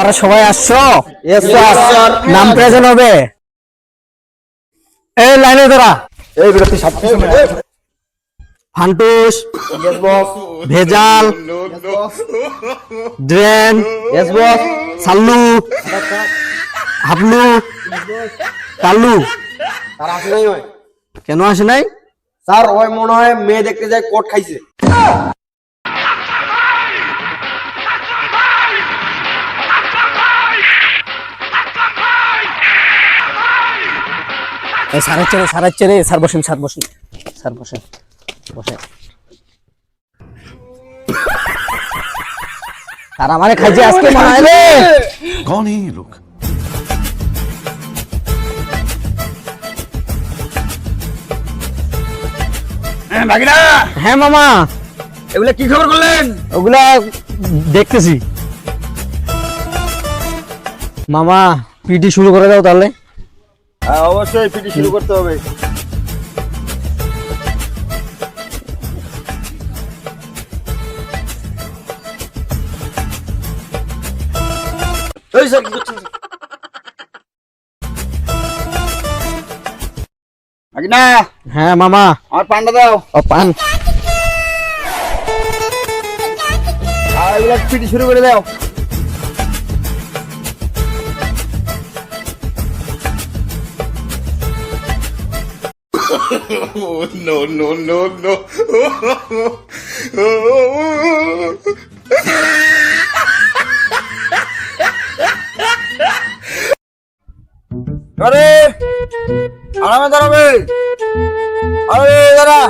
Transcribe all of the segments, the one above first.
তোমরা সবাই আসছো? Yes, sir. নাম প্রেজেন্ট হবে। এই লাইনে দাঁড়া। এই বিরক্তি সব কিছু ফান্টুস, Yes, boss. ভেজাল, Yes, boss. Drain, Yes, boss. সাল্লু, হাবলু, কাল্লু। স্যার আসে নাই ওই। কেন আসে নাই? স্যার ওই মনে হয় মেয়ে দেখতে যায় কোট খাইছে। স্যার হচ্ছে রে, স্যার বসেন, স্যার বসেন, স্যার বসেন, বসেন। স্যার আমারে খাইছে আজকে মানায় রে। कौन है ये लोग? বাগিনা হ্যাঁ মামা, এগুলা কি খবর করলেন? ওগুলা দেখতেছি। মামা পিটি শুরু করে দাও তাহলে। হ্যাঁ অবশ্যই পিটি শুরু করতে হবে। এই স্যার কি করছেন? বাগিনা হ্যাঁ মামা। আমার পান্ডা দাও। ও পান। আর এগুলা পিটি শুরু করে দাও। No, no, no, no. আরে আরামে দাঁড়াবে। আরে দাঁড়া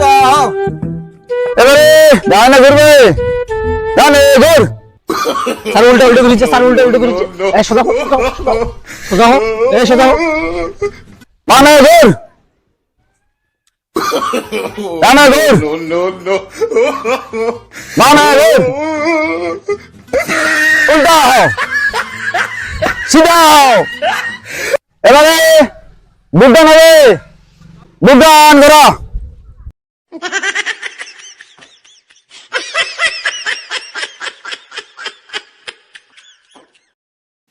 যাও। এবারে দাঁড়ানো করবে, দাঁড়ানো ঘর। স্যার উল্টা করেছে, স্যার উল্টা করেছে। এই সোজা হো, সোজা হো, এই সোজা হো। দাঁড়ানো ঘর, দাঁড়ানো ঘর, No, no, no. দাঁড়ানো ঘর। উল্টা হো, সিধা হো। এবারে বুদ্ধন হবে, বুদ্ধন করো।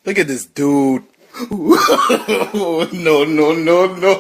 Look at this dude. No, no, no, no.